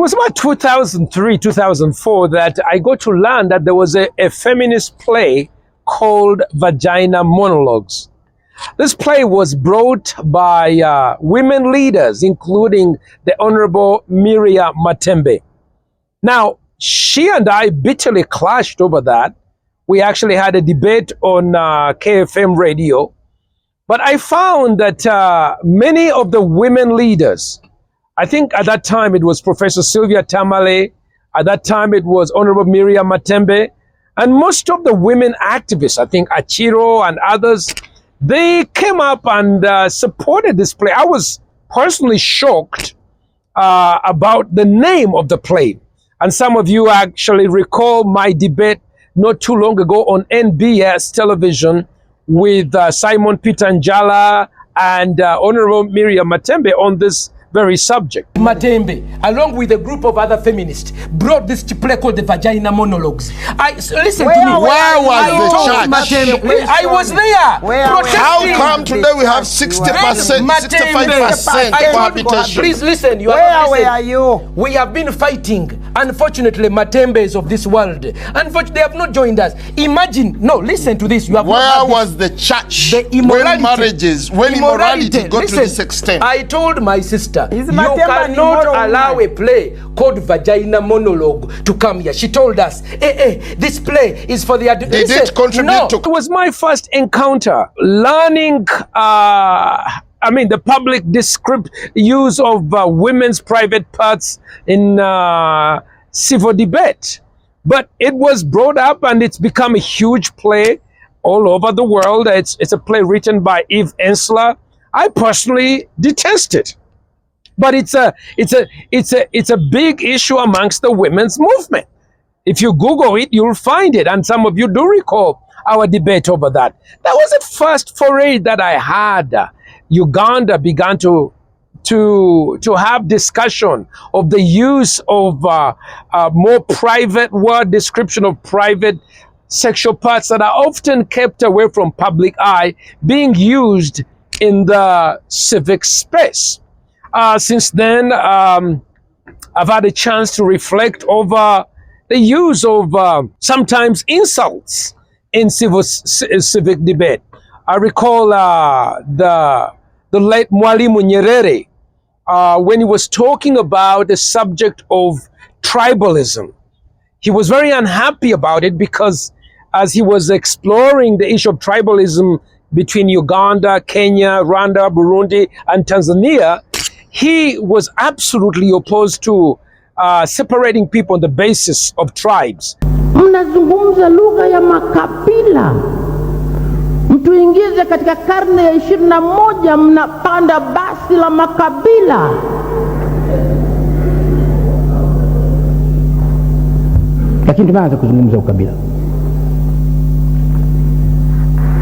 was about 2003, 2004 that I got to learn that there was a feminist play called Vagina Monologues. This play was brought by women leaders, including the Honorable Miriam Matembe. Now, she and I bitterly clashed over that. We actually had a debate on KFM radio. But I found that many of the women leaders, I think at that time it was Professor Sylvia Tamale, at that time it was Honorable Miriam Matembe, and most of the women activists, I think Achiro and others, they came up and supported this play. I was personally shocked about the name of the play. And some of you actually recall my debate not too long ago on NBS television with Simon Peter Njala and Honorable Miriam Matembe on this very subject. Matembe, along with a group of other feminists, brought this play called the Vagina Monologues. Listen to me. Where was the church? Matembe, I was there. How come today we have 60%, 65% cohabitation? Please listen. Where are you? We have been fighting. Unfortunately, Matembe is of this world. Unfortunately, they have not joined us. Imagine, no, listen to this. You have Where was the church when marriages, when immorality got to this extent? I told my sister, you cannot allow a play called Vagina Monologue to come here. She told us, this play is for the adults. Did it contribute to... It was my first encounter learning the public use of women's private parts in civil debate. But it was brought up and it's become a huge play all over the world. It's a play written by Eve Ensler. I personally detest it. But it's a big issue amongst the women's movement. If you Google it, you'll find it. And some of you do recall our debate over that. That was the first foray that I had. Uganda began to have discussion of the use of more private word description of private sexual parts that are often kept away from public eye being used in the civic space. Since then, I've had a chance to reflect over the use of sometimes insults in civic debate. I recall the late Mwalimu Nyerere, when he was talking about the subject of tribalism. He was very unhappy about it because as he was exploring the issue of tribalism between Uganda, Kenya, Rwanda, Burundi, and Tanzania, he was absolutely opposed to separating people on the basis of tribes. Mnazungumza lugha ya makabila. Mtuingize katika karne ya 21 mnapanda basi la makabila. Lakini tumeanza kuzungumza ukabila.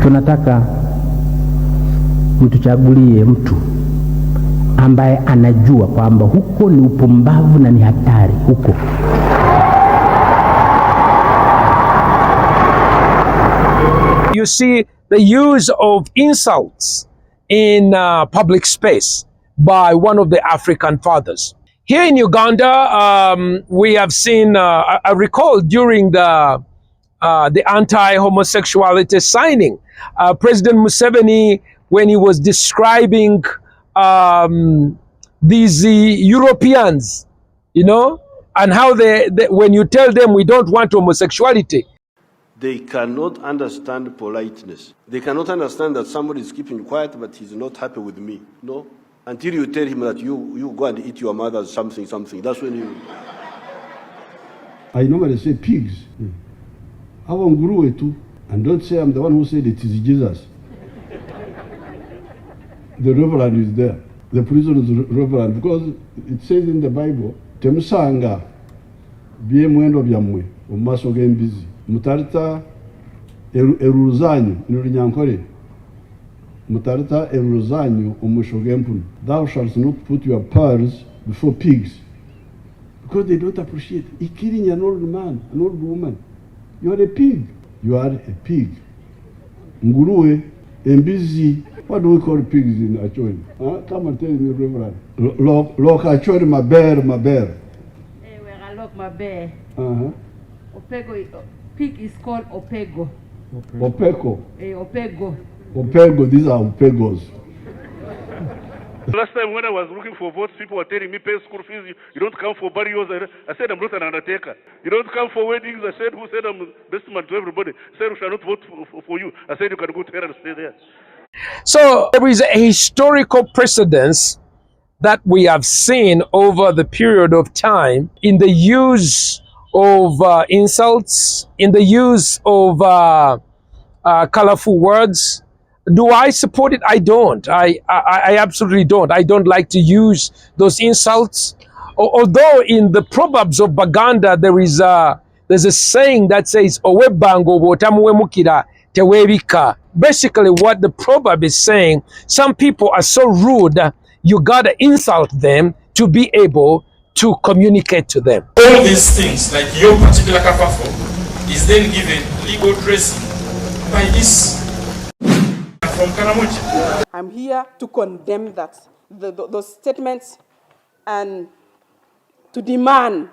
Tunataka mtuchagulie mtu ambaye anajua kwamba huko ni upumbavu na ni hatari huko. You see the use of insults in public space by one of the African fathers. Here in Uganda, we have seen, I recall during the anti-homosexuality signing, President Museveni, when he was describing these Europeans, and how they when you tell them we don't want homosexuality, they cannot understand politeness. They cannot understand that somebody is keeping quiet but he's not happy with me. No, until you tell him that you go and eat your mother's something. That's when you... I normally say pigs. I want nguruwe too. And don't say I'm the one who said it is Jesus. The reverend is there. The prisoner is reverend, because it says in the Bible, temusanga bie mwendo byamwe omumaso g'embizi mutarita eruzanyu n'urunyankore mutarita eruzanyu omusho g'empunu. Thou shalt not put your pearls before pigs, because they don't appreciate it. Killing an old man, an old woman. You are a pig. You are a pig. Nguruwe, embizi. What do we call pigs in Acholi? Come and tell me, Reverend. Look, Acholi, my bear. Mabe. Opego. Pig is called opego. Opeko. Opego. Opego, these are opegos. Last time when I was looking for votes, people were telling me pay school fees. You don't come for burials. I said I'm not an undertaker. You don't come for weddings. I said, who said I'm the best man to everybody? I said we shall not vote for you. I said you can go to hell and stay there. So there is a historical precedence that we have seen over the period of time in the use of insults, in the use of colorful words. Do I support it? I don't. I absolutely don't. I don't like to use those insults. Although in the Proverbs of Baganda there's a saying that says "Owebango botamuwemukira tewebika." Basically, what the proverb is saying, some people are so rude, you gotta insult them to be able to communicate to them. All these things, like your particular kapafo, is then given legal dressing by this from Karamoja. I'm here to condemn that, those statements, and to demand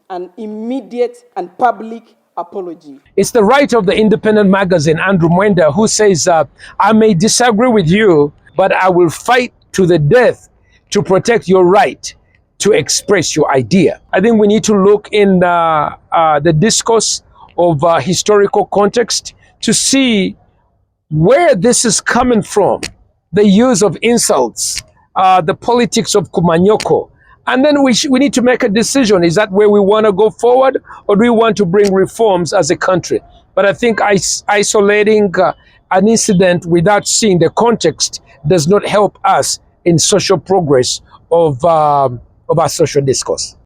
an immediate and public apology. It's the right of the independent magazine, Andrew Mwenda, who says, I may disagree with you, but I will fight to the death to protect your right to express your idea. I think we need to look in the discourse of historical context to see where this is coming from, the use of insults, the politics of kumanyoko. And then we need to make a decision. Is that where we want to go forward, or do we want to bring reforms as a country? But I think isolating an incident without seeing the context does not help us in social progress of our social discourse.